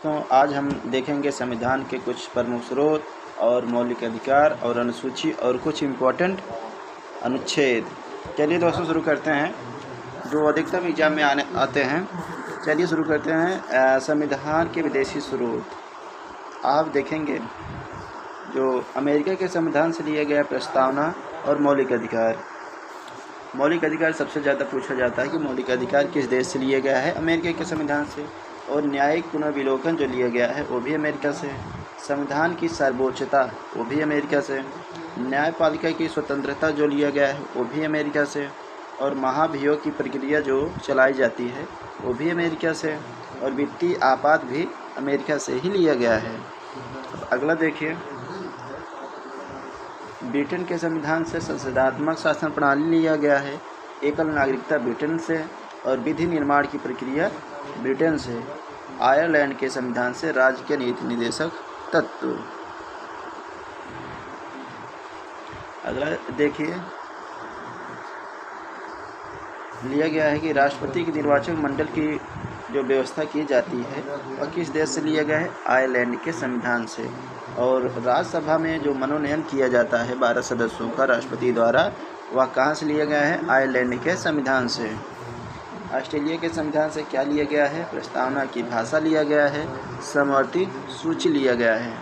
तो आज हम देखेंगे संविधान के कुछ प्रमुख स्रोत और मौलिक अधिकार और अनुसूची और कुछ इम्पोर्टेंट अनुच्छेद। चलिए दोस्तों शुरू करते हैं, जो अधिकतम एग्जाम में आते हैं। चलिए शुरू करते हैं। संविधान के विदेशी स्रोत आप देखेंगे, जो अमेरिका के संविधान से लिया गया प्रस्तावना और मौलिक अधिकार। मौलिक अधिकार सबसे ज़्यादा पूछा जाता है कि मौलिक अधिकार किस देश से लिया गया है, अमेरिका के संविधान से। और न्यायिक पुनर्विलोकन जो लिया गया है वो भी अमेरिका से। संविधान की सर्वोच्चता वो भी अमेरिका से। न्यायपालिका की स्वतंत्रता जो लिया गया है वो भी अमेरिका से। और महाभियोग की प्रक्रिया जो चलाई जाती है वो भी अमेरिका से। और वित्तीय आपात भी अमेरिका से ही लिया गया है। अगला देखिए, ब्रिटेन के संविधान से संसदात्मक शासन प्रणाली लिया गया है। एकल नागरिकता ब्रिटेन से और विधि निर्माण की प्रक्रिया ब्रिटेन से। आयरलैंड के संविधान से राज्य के नीति निदेशक तत्व। अगला देखिए, लिया गया है कि राष्ट्रपति की निर्वाचक मंडल की जो व्यवस्था की जाती है वह किस देश से लिया गया है, आयरलैंड के संविधान से। और राज्यसभा में जो मनोनयन किया जाता है 12 सदस्यों का राष्ट्रपति द्वारा, वह कहाँ से लिया गया है, आयरलैंड के संविधान से। ऑस्ट्रेलिया के संविधान से क्या लिया गया है, प्रस्तावना की भाषा लिया गया है, समवर्ती सूची लिया गया है।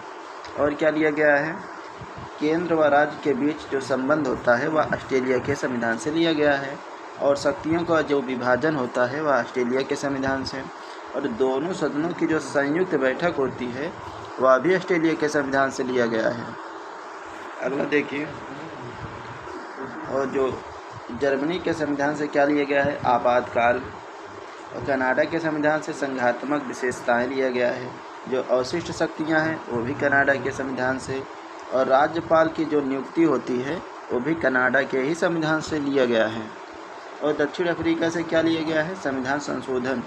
और क्या लिया गया है, केंद्र व राज्य के बीच जो संबंध होता है वह ऑस्ट्रेलिया के संविधान से लिया गया है। और शक्तियों का जो विभाजन होता है वह ऑस्ट्रेलिया के संविधान से। और दोनों सदनों की जो संयुक्त बैठक होती है वह भी ऑस्ट्रेलिया के संविधान से लिया गया है। अगला देखिए, और जो जर्मनी के संविधान से क्या लिया गया है, आपातकाल। और कनाडा के संविधान से संघात्मक विशेषताएं लिया गया है। जो अवशिष्ट शक्तियां हैं वो भी कनाडा के संविधान से। और राज्यपाल की जो नियुक्ति होती है वो भी कनाडा के ही संविधान से लिया गया है। और दक्षिण अफ्रीका से क्या लिया गया है, संविधान संशोधन।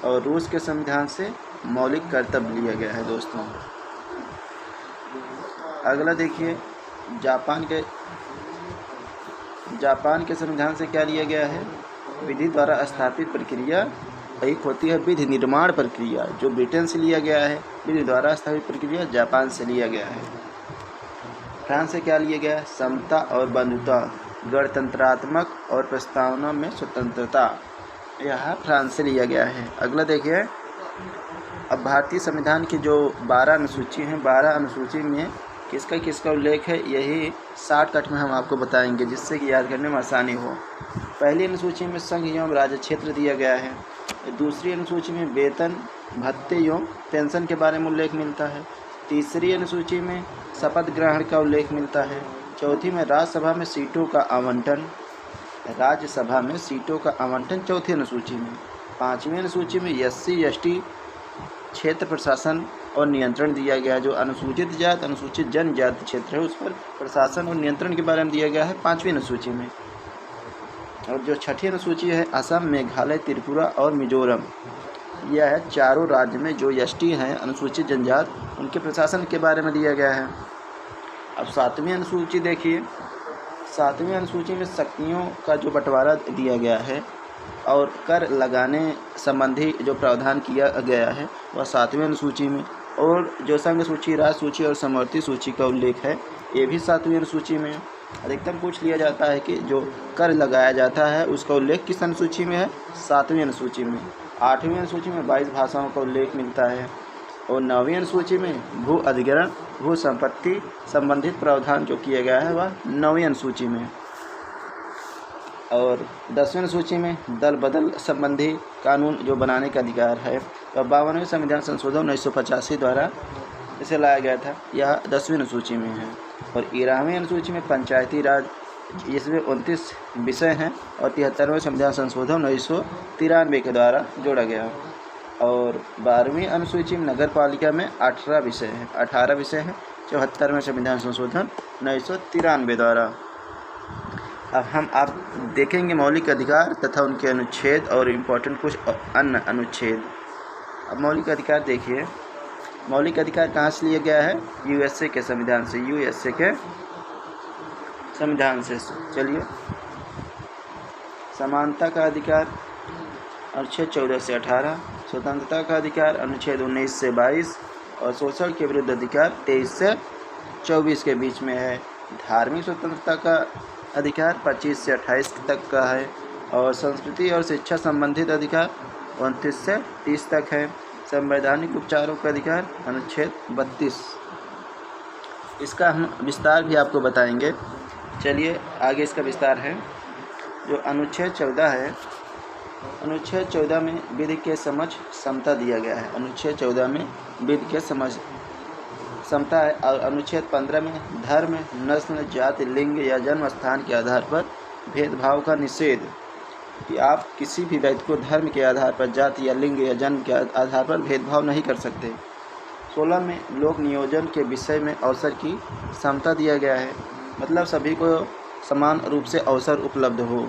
और रूस के संविधान से मौलिक कर्तव्य लिया गया है दोस्तों। अगला देखिए, जापान के संविधान से क्या लिया गया है, विधि द्वारा स्थापित प्रक्रिया एक होती है विधि निर्माण प्रक्रिया, जो ब्रिटेन से लिया गया है। विधि द्वारा स्थापित प्रक्रिया जापान से लिया गया है। फ्रांस से क्या लिया गया है, समता और बंधुता, गणतंत्रात्मक और प्रस्तावना में स्वतंत्रता, यह फ्रांस से लिया गया है। अगला देखिए, अब भारतीय संविधान की जो 12 अनुसूची हैं, 12 अनुसूची में किसका किसका उल्लेख है, यही शॉर्टकट में हम आपको बताएंगे, जिससे कि याद करने में आसानी हो। पहली अनुसूची में संघ एवं राज्य क्षेत्र दिया गया है। दूसरी अनुसूची में वेतन, भत्ते एवं पेंशन के बारे में उल्लेख मिलता है। तीसरी अनुसूची में शपथ ग्रहण का उल्लेख मिलता है। चौथी में राज्यसभा में सीटों का आवंटन चौथी अनुसूची में। पाँचवीं अनुसूची में SC ST क्षेत्र प्रशासन और नियंत्रण दिया गया है। जो अनुसूचित जाति अनुसूचित जनजाति क्षेत्र है उस पर प्रशासन और नियंत्रण के बारे में दिया गया है 5वीं अनुसूची में। और जो 6ठी अनुसूची है, असम, मेघालय, त्रिपुरा और मिजोरम, यह है चारों राज्य में जो ST हैं अनुसूचित जनजाति, उनके प्रशासन के बारे में दिया गया है। अब 7वीं अनुसूची देखिए, 7वीं अनुसूची में शक्तियों का जो बंटवारा दिया गया है और कर लगाने संबंधी जो प्रावधान किया गया है वह 7वीं अनुसूची में। और जो संघ सूची, राज्य सूची और समवर्ती सूची का उल्लेख है ये भी 7वीं अनुसूची में। अधिकतम पूछ लिया जाता है कि जो कर लगाया जाता है उसका उल्लेख किस अनुसूची में है, 7वीं अनुसूची में। 8वीं अनुसूची में 22 भाषाओं का उल्लेख मिलता है। और 9वीं अनुसूची में भू अधिग्रहण, भू संपत्ति संबंधित प्रावधान जो किया गया है वह 9वीं अनुसूची में। और 10वीं अनुसूची में दल बदल संबंधी कानून जो बनाने का अधिकार है, तो 52वें संविधान संशोधन 1985 द्वारा इसे लाया गया था, यह 10वीं अनुसूची में है। और 13वीं अनुसूची में पंचायती राज, इसमें 29 विषय हैं। और 73वें संविधान संशोधन 1993 के द्वारा जोड़ा गया। और 12वीं अनुसूची में नगर पालिका में 18 विषय हैं। 74वें संविधान संशोधन 1993 द्वारा। अब हम आप देखेंगे मौलिक अधिकार तथा उनके अनुच्छेद और इम्पोर्टेंट कुछ अन्य अनुच्छेद। अब मौलिक अधिकार देखिए, मौलिक अधिकार कहाँ से लिया गया है, USA के संविधान से। USA के संविधान से। चलिए, समानता का अधिकार अनुच्छेद 14 से 18, स्वतंत्रता का अधिकार अनुच्छेद 19 से 22 और शोषण के विरुद्ध अधिकार 23 से 24 के बीच में है। धार्मिक स्वतंत्रता का अधिकार 25 से 28 तक का है और संस्कृति और शिक्षा संबंधित अधिकार 29 से 30 तक है। संवैधानिक उपचारों का अधिकार अनुच्छेद 32। इसका हम विस्तार भी आपको बताएंगे। चलिए आगे इसका विस्तार है। जो अनुच्छेद 14 है, अनुच्छेद 14 में विधि के समझ समता दिया गया है। अनुच्छेद 14 में विधि के समझ समता है। और अनुच्छेद 15 में धर्म, नस्ल, जाति, लिंग या जन्म स्थान के आधार पर भेदभाव का निषेध, कि आप किसी भी व्यक्ति को धर्म के आधार पर, जाति या लिंग या जन्म के आधार पर भेदभाव नहीं कर सकते। 16 में लोक नियोजन के विषय में अवसर की समता दिया गया है, मतलब सभी को समान रूप से अवसर उपलब्ध हो।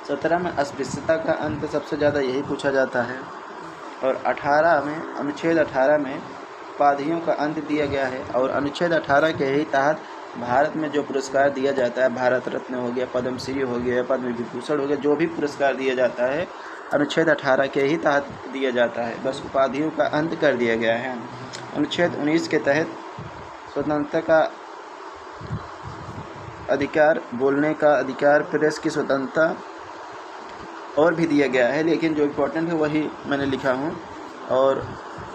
17 में अस्पृश्यता का अंत, सबसे ज़्यादा यही पूछा जाता है। और 18 में, अनुच्छेद 18 में उपाधियों का अंत दिया गया है। और अनुच्छेद 18 के ही तहत भारत में जो पुरस्कार दिया जाता है, भारत रत्न हो गया, पद्मश्री हो गया, पद्म विभूषण हो गया, जो भी पुरस्कार दिया जाता है अनुच्छेद 18 के ही तहत दिया जाता है। बस उपाधियों का अंत कर दिया गया है। अनुच्छेद 19 के तहत स्वतंत्रता का अधिकार, बोलने का अधिकार, प्रेस की स्वतंत्रता और भी दिया गया है, लेकिन जो इम्पोर्टेंट है वही मैंने लिखा हूँ। और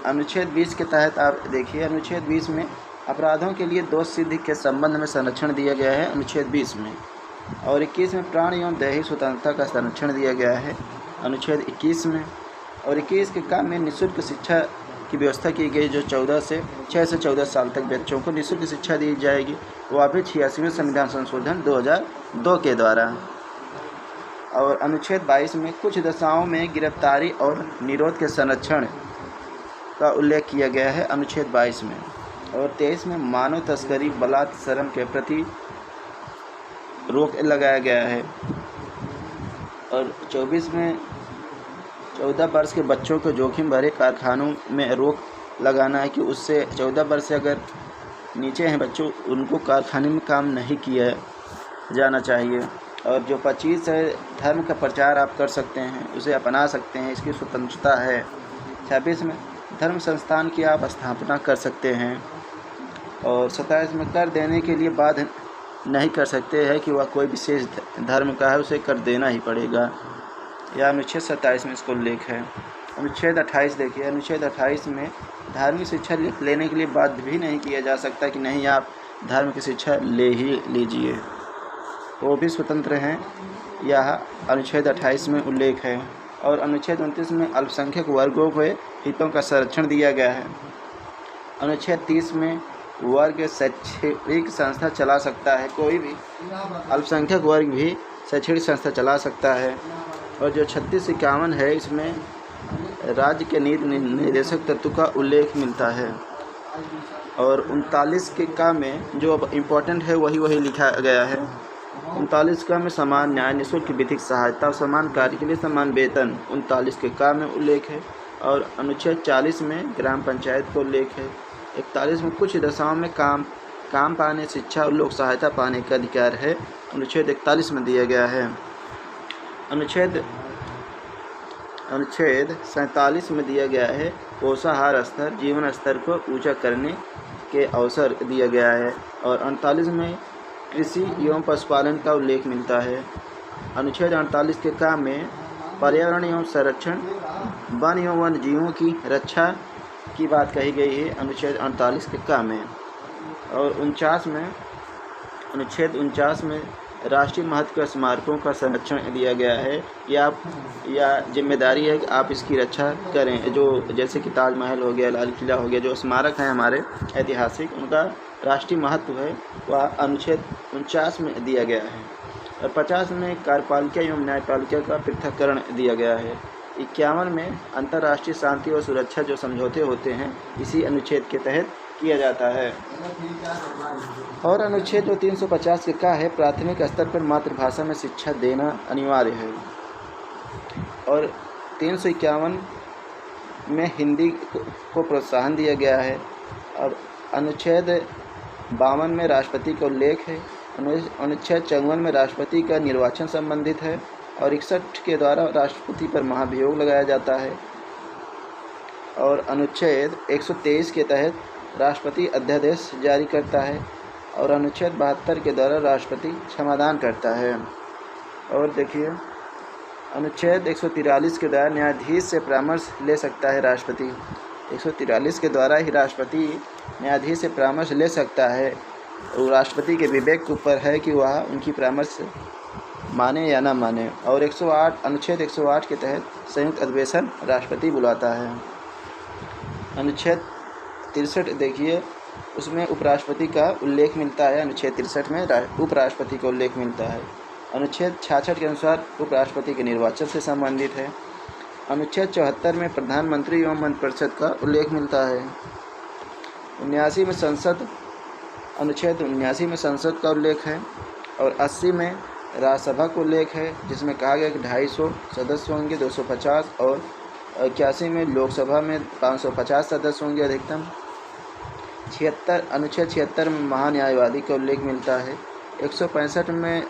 अनुच्छेद 20 के तहत आप देखिए, अनुच्छेद 20 में अपराधों के लिए दोष सिद्धि के संबंध में संरक्षण दिया गया है अनुच्छेद 20 में। और 21 में प्राण एवं दैहिक स्वतंत्रता का संरक्षण दिया गया है अनुच्छेद 21 में। और 21 के काम में निःशुल्क शिक्षा की व्यवस्था की गई, जो 6 से 14 साल तक बच्चों को निःशुल्क शिक्षा दी जाएगी, वह भी 86वें संविधान संशोधन 2002 के द्वारा। और अनुच्छेद 22 में कुछ दशाओं में गिरफ्तारी और निरोध के संरक्षण का उल्लेख किया गया है अनुच्छेद 22 में। और 23 में मानव तस्करी, बलात्कार, शर्म के प्रति रोक लगाया गया है। और 24 में 14 वर्ष के बच्चों को जोखिम भरे कारखानों में रोक लगाना है, कि उससे 14 वर्ष से अगर नीचे हैं बच्चों, उनको कारखाने में काम नहीं किया जाना चाहिए। और जो 25 है, धर्म का प्रचार आप कर सकते हैं, उसे अपना सकते हैं, इसकी स्वतंत्रता है। 26 में धर्म संस्थान की आप स्थापना कर सकते हैं। और 27 में कर देने के लिए बाध्य नहीं कर सकते हैं कि वह कोई विशेष धर्म का है, उसे कर देना ही पड़ेगा। यह अनुच्छेद 27 में इसको उल्लेख है। अनुच्छेद 28 देखिए, अनुच्छेद 28 में धार्मिक शिक्षा लेने के लिए बाध्य भी नहीं किया जा सकता कि नहीं आप धर्म की शिक्षा ले ही लीजिए, वो भी स्वतंत्र हैं, यह अनुच्छेद 28 में उल्लेख है। और अनुच्छेद 29 में अल्पसंख्यक वर्गों के हितों का संरक्षण दिया गया है। अनुच्छेद 30 में वर्ग शैक्षणिक संस्था चला सकता है, कोई भी अल्पसंख्यक वर्ग भी शैक्षणिक संस्था चला सकता है। और जो 36-51 है, इसमें राज्य के नीति निर्देशक तत्व का उल्लेख मिलता है। और 39 के का में जो अब इम्पोर्टेंट है वही लिखा गया है। 39 का में समान न्याय, निःशुल्क विधिक सहायता और समान कार्य के लिए समान वेतन 39 के का में उल्लेख है। और अनुच्छेद 40 में ग्राम पंचायत का उल्लेख है। 41 में कुछ दशाओं में काम पाने, शिक्षा और लोक सहायता पाने का अधिकार है, अनुच्छेद 41 में दिया गया है। अनुच्छेद 47 में दिया गया है पोषाहार स्तर, जीवन स्तर को ऊंचा करने के अवसर दिया गया है। और 48 में कृषि एवं पशुपालन का उल्लेख मिलता है। अनुच्छेद 48 के काम में पर्यावरण एवं संरक्षण, वन एवं वन्य जीवों की रक्षा की बात कही गई है अनुच्छेद 48 के काम में। और 49 में, अनुच्छेद 49 में राष्ट्रीय महत्व के स्मारकों का संरक्षण दिया गया है, या जिम्मेदारी है कि आप इसकी रक्षा करें, जो जैसे कि ताजमहल हो गया, लाल किला हो गया, जो स्मारक हैं हमारे ऐतिहासिक, उनका राष्ट्रीय महत्व है, वह अनुच्छेद 49 में दिया गया है। और 50 में कार्यपालिका एवं न्यायपालिका का पृथक्करण दिया गया है। 51 में अंतर्राष्ट्रीय शांति और सुरक्षा जो समझौते होते हैं, इसी अनुच्छेद के तहत किया जाता है। और अनुच्छेद जो 350 के का है, प्राथमिक स्तर पर मातृभाषा में शिक्षा देना अनिवार्य है। और 351 में हिंदी को प्रोत्साहन दिया गया है। और अनुच्छेद 52 में राष्ट्रपति का उल्लेख है। अनुच्छेद 54 में राष्ट्रपति का निर्वाचन संबंधित है। और 61 के द्वारा राष्ट्रपति पर महाभियोग लगाया जाता है। और अनुच्छेद 123 के तहत राष्ट्रपति अध्यादेश जारी करता है और अनुच्छेद 72 के द्वारा राष्ट्रपति क्षमादान करता है। और देखिए अनुच्छेद 143 के द्वारा न्यायाधीश से परामर्श ले सकता है राष्ट्रपति। 143 के द्वारा ही राष्ट्रपति न्यायाधीश से परामर्श ले सकता है और राष्ट्रपति के विवेक के ऊपर है कि वह उनकी परामर्श माने या ना माने। और 108 अनुच्छेद 108 के तहत संयुक्त अधिवेशन राष्ट्रपति बुलाता है। अनुच्छेद 63 देखिए उसमें उपराष्ट्रपति का उल्लेख मिलता है। अनुच्छेद 63 में उपराष्ट्रपति का उल्लेख मिलता है। अनुच्छेद 66 के अनुसार उपराष्ट्रपति के निर्वाचन से संबंधित है। अनुच्छेद 74 में प्रधानमंत्री एवं मंत्रिपरिषद का उल्लेख मिलता है। 79 में संसद अनुच्छेद 79 में संसद का उल्लेख है और 80 में राज्यसभा का उल्लेख है, जिसमें कहा गया कि 250 सदस्य होंगे 250 और 81 में लोकसभा में 550 सदस्य होंगे अधिकतम। 76 अनुच्छेद 76 में महान्यायवादी का उल्लेख मिलता है। 165 में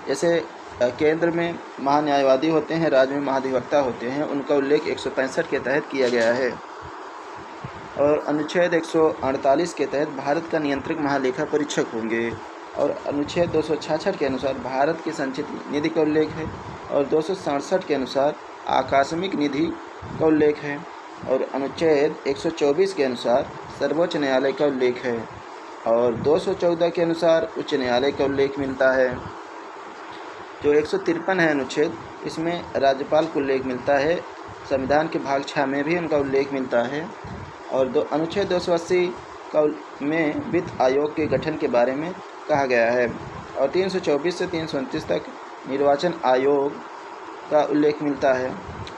जैसे केंद्र में महान्यायवादी होते हैं, राज्य में महाधिवक्ता होते हैं, उनका उल्लेख 165 के तहत किया गया है। और अनुच्छेद 148 के तहत भारत का नियंत्रक महालेखा परीक्षक होंगे। और अनुच्छेद 266 के अनुसार भारत की संचित निधि का उल्लेख है और 267 के अनुसार आकस्मिक निधि का उल्लेख है और अनुच्छेद 124 के अनुसार सर्वोच्च न्यायालय का उल्लेख है और 214 के अनुसार उच्च न्यायालय का उल्लेख मिलता है। जो 153 है अनुच्छेद, इसमें राज्यपाल को उल्लेख मिलता है। संविधान के भाग 6 में भी उनका उल्लेख मिलता है। और अनुच्छेद 280 का में वित्त आयोग के गठन के बारे में कहा गया है और 324 से 329 तक निर्वाचन आयोग का उल्लेख मिलता है।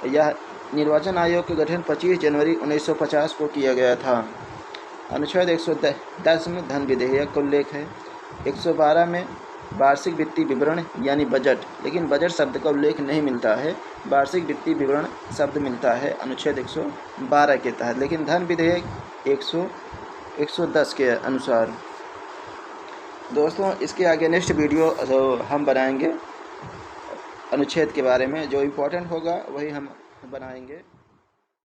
यह निर्वाचन आयोग का गठन 25 जनवरी 1950 को किया गया था। अनुच्छेद 110 में धन विधेयक का उल्लेख है। 112 में वार्षिक वित्तीय विवरण यानी बजट, लेकिन बजट शब्द का उल्लेख नहीं मिलता है, वार्षिक वित्तीय विवरण शब्द मिलता है अनुच्छेद 112 के तहत, लेकिन धन विधेयक 110 के अनुसार। दोस्तों इसके आगे नेक्स्ट वीडियो हम बनाएंगे अनुच्छेद के बारे में, जो इम्पोर्टेंट होगा वही हम बनाएंगे।